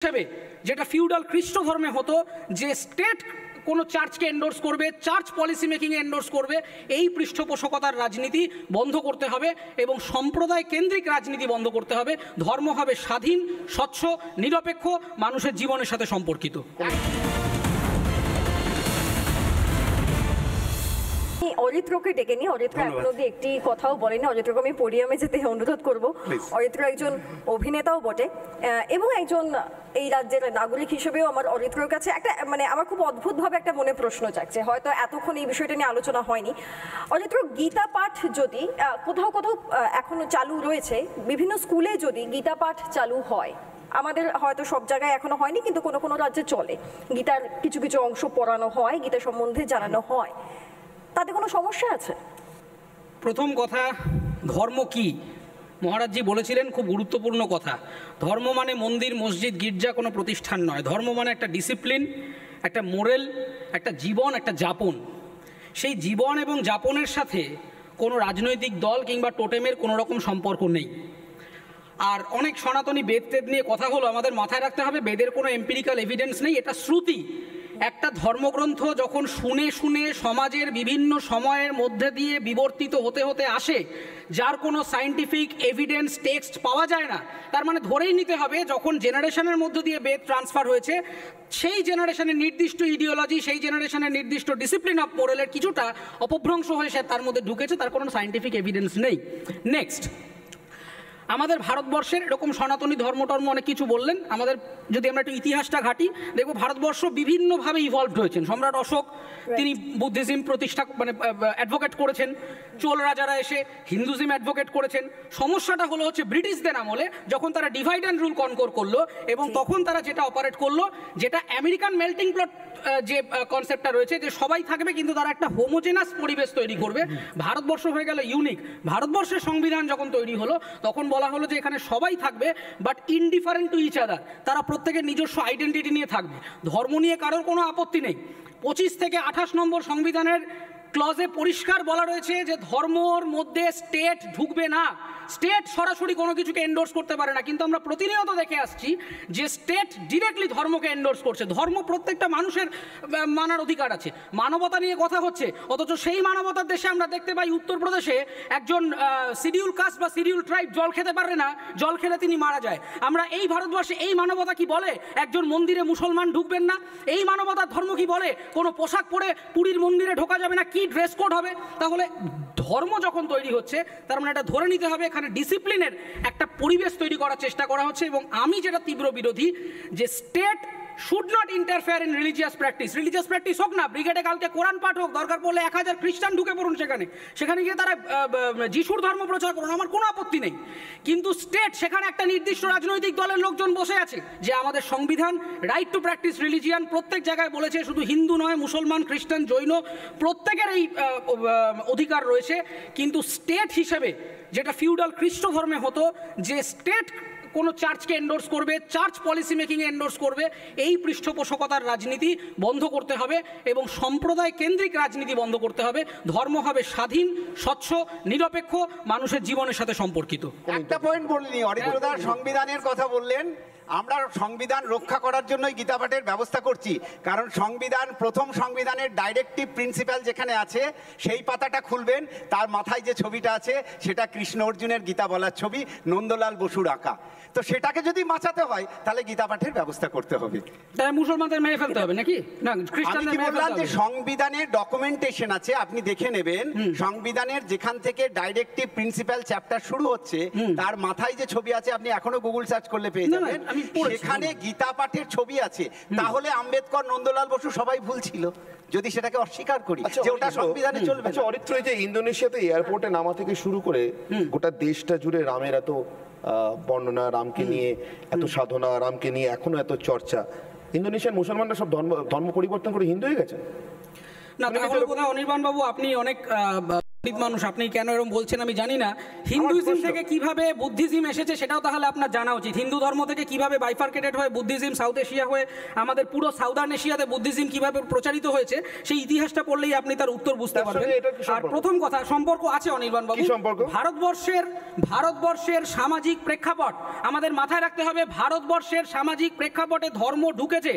হিসেবে যেটা ফিউডাল খ্রিস্ট ধর্মে হতো, যে স্টেট কোনো চার্চকে এন্ডোর্স করবে, চার্চ পলিসি মেকিংয়ে এন্ডোর্স করবে, এই পৃষ্ঠপোষকতার রাজনীতি বন্ধ করতে হবে এবং সম্প্রদায় কেন্দ্রিক রাজনীতি বন্ধ করতে হবে। ধর্ম হবে স্বাধীন, স্বচ্ছ, নিরপেক্ষ, মানুষের জীবনের সাথে সম্পর্কিত। অরিত্রকে ডেকে নিই। অরিত্র এখন অব্দি একটি কথাও বলেনি। অরিত্রকে আমি পোডিয়ামে যেতে অনুরোধ করব। অরিত্র একজন অভিনেতাও বটে এবং একজন এই রাজ্যের নাগরিক হিসেবেও আমার অরিত্রের কাছে একটা আমার খুব অদ্ভুতভাবে একটা মনে প্রশ্ন জাগছে। হয়তো এতক্ষণ এই বিষয়টা নিয়ে আলোচনা হয়নি। অরিত্র, গীতা পাঠ যদি কোথাও কোথাও এখনো চালু রয়েছে, বিভিন্ন স্কুলে যদি গীতা পাঠ চালু হয়, আমাদের হয়তো সব জায়গায় এখনো হয়নি, কিন্তু কোনো কোনো রাজ্যে চলে, গীতার কিছু কিছু অংশ পড়ানো হয়, গীতা সম্বন্ধে জানানো হয়, তাতে কোনো সমস্যা আছে? প্রথম কথা, ধর্ম কি? মহারাজজি বলেছিলেন খুব গুরুত্বপূর্ণ কথা। ধর্ম মানে মন্দির, মসজিদ, গির্জা কোনো প্রতিষ্ঠান নয়। ধর্ম মানে একটা ডিসিপ্লিন, একটা মোরাল, একটা জীবন, একটা যাপন। সেই জীবন এবং যাপনের সাথে কোনো রাজনৈতিক দল কিংবা টোটেমের কোনো রকম সম্পর্ক নেই। আর অনেক সনাতনী বেদ টেদ নিয়ে কথা হলো, আমাদের মাথায় রাখতে হবে বেদের কোনো এম্পিরিক্যাল এভিডেন্স নেই, এটা শ্রুতি। একটা ধর্মগ্রন্থ যখন শুনে শুনে সমাজের বিভিন্ন সময়ের মধ্যে দিয়ে বিবর্তিত হতে হতে আসে, যার কোনো সায়েন্টিফিক এভিডেন্স টেক্সট পাওয়া যায় না, তার মানে ধরেই নিতে হবে যখন জেনারেশনের মধ্য দিয়ে বেদ ট্রান্সফার হয়েছে, সেই জেনারেশনের নির্দিষ্ট ইডিওলজি, সেই জেনারেশনের নির্দিষ্ট ডিসিপ্লিন অফ মোরালের কিছুটা অপভ্রংশ হয়ে সে তার মধ্যে ঢুকেছে, তার কোনো সায়েন্টিফিক এভিডেন্স নেই। নেক্সট, আমাদের ভারতবর্ষের এরকম সনাতনী ধর্মটর্ম অনেক কিছু বললেন। আমাদের যদি আমরা একটু ইতিহাসটা ঘাঁটি, দেখব ভারতবর্ষ বিভিন্নভাবে ইভলভড হয়েছেন। সম্রাট অশোক তিনি বুদ্ধিজম প্রতিষ্ঠা অ্যাডভোকেট করেছেন, চোল রাজারা এসে হিন্দুজম অ্যাডভোকেট করেছেন। সমস্যাটা হচ্ছে ব্রিটিশদের আমলে যখন তারা ডিভাইড অ্যান্ড রুল কনকোর করলো, এবং তখন তারা যেটা অপারেট করলো, যেটা আমেরিকান মেল্টিং প্লট যে কনসেপ্টটা রয়েছে, যে সবাই থাকবে কিন্তু তারা একটা হোমোজেনাস পরিবেশ তৈরি করবে। ভারতবর্ষ হয়ে গেল ইউনিক। ভারতবর্ষের সংবিধান যখন তৈরি হলো, তখন বলা হলো যে এখানে সবাই থাকবে, but indifferent to each other. তারা প্রত্যেকের নিজস্ব আইডেন্টিটি নিয়ে থাকবে। ধর্ম নিয়ে কারোর কোনো আপত্তি নেই। 25 থেকে 28 নম্বর সংবিধানের ক্লজে পরিষ্কার বলা রয়েছে যে ধর্মর মধ্যে স্টেট ঢুকবে না। স্টেট সরাসরি কোনো কিছুকে এন্ডোর্স করতে পারে না, কিন্তু আমরা প্রতিনিয়ত দেখে আসছি যে স্টেট ডিরেক্টলি ধর্মকে এন্ডোর্স করছে। ধর্ম প্রত্যেকটা মানুষের মানার অধিকার আছে। মানবতা নিয়ে কথা হচ্ছে, অথচ সেই মানবতার দেশে আমরা দেখতে পাই উত্তরপ্রদেশে একজন শিডিউল কাস্ট বা শিডিউল ট্রাইব জল খেতে পারে না, জল খেলে তিনি মারা যায়। আমরা এই ভারতবর্ষে এই মানবতা কি বলে একজন মন্দিরে মুসলমান ঢুকবেন না? এই মানবতার ধর্ম কি বলে কোনো পোশাক পরে পুরীর মন্দিরে ঢোকা যাবে না, কি ড্রেস কোড হবে? তাহলে ধর্ম যখন তৈরি হচ্ছে, তার মানে এটা ধরে নিতে হবে এখানে ডিসিপ্লিনের একটা পরিবেশ তৈরি করার চেষ্টা করা হচ্ছে। এবং আমি যেটা তীব্র বিরোধী, যে state should not interfere in religious practice. Religious practice হোক না, ব্রিগেডে কালকে কোরআন পাঠ হোক, দরকার পড়লে 1000 খ্রিস্টান ঢুকে পড়ুন সেখানে গিয়ে তারা যিশুর ধর্ম প্রচার করুন, আমার কোনো আপত্তি নেই। কিন্তু স্টেট সেখানে একটা নির্দিষ্ট রাজনৈতিক দলের লোকজন বসে আছে, যে আমাদের সংবিধান রাইট টু প্র্যাকটিস রিলিজিয়ান প্রত্যেক জায়গায় বলেছে, শুধু হিন্দু নয়, মুসলমান, খ্রিস্টান, জৈন প্রত্যেকের এই অধিকার রয়েছে। কিন্তু স্টেট হিসেবে যেটা ফিউডাল খ্রিস্ট ধর্মে হতো, যে স্টেট কোনো চার্চকে এন্ডোর্স করবে, চার্চ পলিসি মেকিংয়ে এন্ডোর্স করবে, এই পৃষ্ঠপোষকতার রাজনীতি বন্ধ করতে হবে এবং সম্প্রদায় কেন্দ্রিক রাজনীতি বন্ধ করতে হবে। ধর্ম হবে স্বাধীন, স্বচ্ছ, নিরপেক্ষ, মানুষের জীবনের সাথে সম্পর্কিত। একটা পয়েন্ট বললেন, অরিত্রদার সংবিধানের কথা বললেন। আমরা সংবিধান রক্ষা করার জন্যই গীতা পাঠের ব্যবস্থা করছি, কারণ সংবিধান, প্রথম সংবিধানের ডাইরেক্টিভ প্রিন্সিপাল যেখানে আছে, সেই পাতাটা খুলবেন, তার মাথায় যে ছবিটা আছে সেটা কৃষ্ণ অর্জুনের গীতা বলার ছবি, নন্দলাল বসুর আঁকা। তো সেটাকে যদি বাঁচাতে হয়, তাহলে গীতা পাঠের ব্যবস্থা করতে হবে। তাই মুসলমানদের মেরে ফেলতে হবে নাকি? না, খ্রিস্টানদের মেরে ফেলতে হবে। যে সংবিধানের ডকুমেন্টেশন আছে, আপনি দেখে নেবেন, সংবিধানের যেখান থেকে ডাইরেক্টিভ প্রিন্সিপাল চ্যাপ্টার শুরু হচ্ছে, তার মাথায় যে ছবি আছে, আপনি এখনো গুগল সার্চ করলে পেয়ে যাবেন, সেখানে গীতা পাঠের ছবি আছে। তাহলে আম্বেদকর, নন্দলাল বসু সবাই ভুল ছিল, যদি সেটাকে অস্বীকার করি যে ওটা সংবিধানে চলবে। আচ্ছা অরিত্র, এই যে ইন্দোনেশিয়াতে এয়ারপোর্টে নামা থেকে শুরু করে গোটা দেশটা জুড়ে রামের এত বর্ণনা, রামকে নিয়ে এত সাধনা, রামকে নিয়ে এখনো এত চর্চা, ইন্দোনেশিয়ার মুসলমানরা সব ধর্ম পরিবর্তন করে হিন্দু হয়ে গেছে? না, তাহলে বোধহয় অনির্বাণ বাবু আপনি অনেক মানুষ আপনি কেন এরকম বলছেন আমি জানি না। হিন্দুইজম থেকে কিভাবে বুদ্ধিজম এসেছে সেটাও তাহলে আপনার জানা উচিত। হিন্দু ধর্ম থেকে কিভাবে বাইফার্কেটেড হয়ে বুদ্ধিজম সাউথ এশিয়া হয়ে আমাদের পুরো সাউদার্ন এশিয়াতে বুদ্ধিজম কিভাবে প্রচারিত হয়েছে সেই ইতিহাসটা পড়লেই আপনি তার উত্তর বুঝতে পারবেন। আর প্রথম কথা, সম্পর্ক আছে অনির্বাণ বাবু। ভারতবর্ষের সামাজিক প্রেক্ষাপট আমাদের মাথায় রাখতে হবে। ভারতবর্ষের সামাজিক প্রেক্ষাপটে ধর্ম ঢুকেছে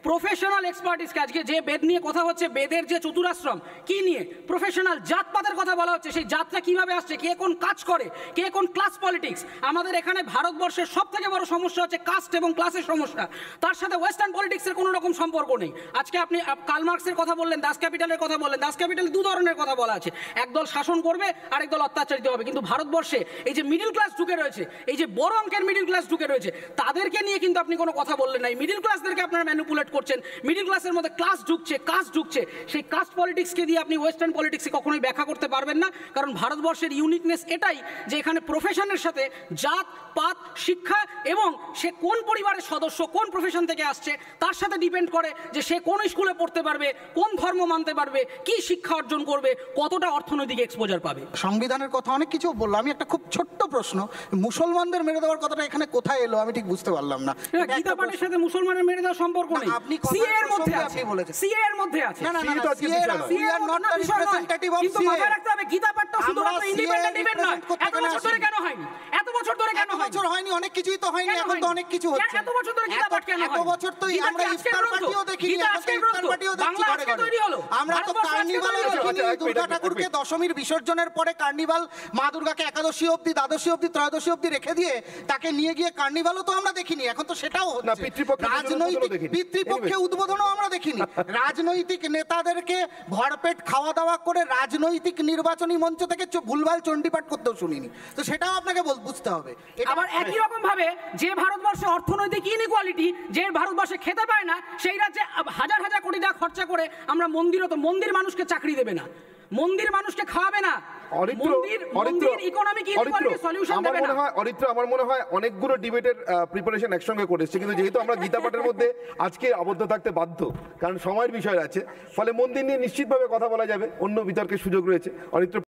প্রফেশনাল এক্সপার্টিসকে। আজকে যে বেদ নিয়ে কথা হচ্ছে, বেদের যে চতুরাশ্রম কি নিয়ে প্রফেশনাল জাতপাতের কথা বলা হচ্ছে, সেই জাতটা কিভাবে আসছে, কে কোন কাজ করে, কে কোন ক্লাস পলিটিক্স। আমাদের এখানে ভারতবর্ষের সব থেকে বড় সমস্যা হচ্ছে কাস্ট এবং ক্লাসের সমস্যা। তার সাথে ওয়েস্টার্ন পলিটিক্সের কোনো রকম সম্পর্ক নেই। আজকে আপনি কার্ল মার্কসের কথা বললেন, দাস ক্যাপিটালের কথা বললেন। দাস ক্যাপিটাল দু ধরনের কথা বলা আছে, একদল শাসন করবে আর একদল অত্যাচারিত হবে। কিন্তু ভারতবর্ষে এই যে মিডিল ক্লাস ঢুকে রয়েছে, এই যে বড় অঙ্কের মিডিল ক্লাস ঢুকে রয়েছে, তাদেরকে নিয়ে কিন্তু আপনি কোনো কথা বললেন নাই। মিডিল ক্লাসদেরকে আপনারা ম্যানিপুলেট করছেন। মিডিল ক্লাসের মধ্যে ক্লাস ঢুকছে, কাস্ট ঢুকছে। সেই কাস্ট পলিটিক্সকে দিয়ে আপনি ওয়েস্টার্ন পলিটিক্সে কখনোই ব্যাখ্যা করতে পারবেন না। কারণ ভারতবর্ষের ইউনিকনেস এটাই যে এখানে প্রফেশনের সাথে জাত পাত শিক্ষা এবং সে কোন পরিবারের সদস্য, কোন প্রফেশন থেকে আসছে তার সাথে ডিপেন্ড করে যে সে কোন স্কুলে পড়তে পারবে, কোন ধর্ম মানতে পারবে, কি শিক্ষা অর্জন করবে, কতটা অর্থনৈতিক এক্সপোজার পাবে। সংবিধানের কথা অনেক কিছু বললো, আমি একটা খুব ছোট্ট প্রশ্ন, মুসলমানদের মেরে দেওয়ার কথাটা এখানে কোথায় এলো আমি ঠিক বুঝতে পারলাম না। গীতা পাঠের সাথে মুসলমানের মেরে দেওয়ার সম্পর্ক নেই। আপনি সিএ এর মধ্যে আছে, আপনি বলেছেন সিএ এর মধ্যে আছে। না না না, we are not the representative of কিন্তু CA। মাথায় রাখতে হবে গীতা পাঠটা শুধুমাত্র ইন্ডিপেন্ডেন্ট ইভেন্ট নয়। এত বছর ধরে কেন হয়নি? এত বছর ধরে কেন হয়নি? বছর হয়নি, অনেক কিছুই তো হয়নি, এখন তো অনেক কিছু হচ্ছে। এত বছর ধরে গীতা পাঠ কেন হয়নি? এত বছর তো আমরা ইফতার পার্টিও দেখিনি, এখন তো ইফতার পার্টিও দেখছি ঘরে ঘরে। আমরা তো কার্নিভালও দেখিনি। দুর্গা ঠাকুরকে দশমীর বিসর্জনের পরে কার্নিভাল, মা দুর্গাকে একাদশী অবধি, দ্বাদশী অবধি, ত্রয়োদশী অবধি রেখে দিয়ে তাকে নিয়ে গিয়ে কার্নিভালও তো আমরা দেখিনি। এখন তো সেটাও হচ্ছে। রাজনৈতিক পিতৃপক্ষে উদ্বোধনও আমরা দেখিনি। রাজনৈতিক নেতাদেরকে ভরপেট খাওয়া দাওয়া করে রাজনৈতিক নির্বাচনী মঞ্চ থেকে ভুলভাল চণ্ডীপাঠ করতেও শুনিনি। তো সেটাও আপনাকে বুঝতে হবে। আবার একই রকম ভাবে যে ভারতবর্ষে অর্থনৈতিক ইনইকুয়ালিটি, যে ভারতবর্ষে খেতে পায় না, সেই রাজ্যে হাজার হাজার কোটি টাকা খরচা করে আমরা মন্দিরও, তো মন্দির মানুষকে চাকরি দেবে না, মন্দির মানুষকে খাওয়াবে না, মন্দির ইকোনমিক ইনইকুয়ালিটি সলিউশন দেবে না। আমার মনে হয় অনেকগুলো ডিবেটের প্রিপারেশন একসঙ্গে করেছে, কিন্তু যেহেতু আমরা গীতা পাঠের মধ্যে আজকে আবদ্ধ থাকতে বাধ্য, কারণ সময়ের বিষয় আছে, ফলে মন্দির নিয়ে নিশ্চিতভাবে কথা বলা যাবে, অন্য বিতর্কের সুযোগ রয়েছে। অরিত্র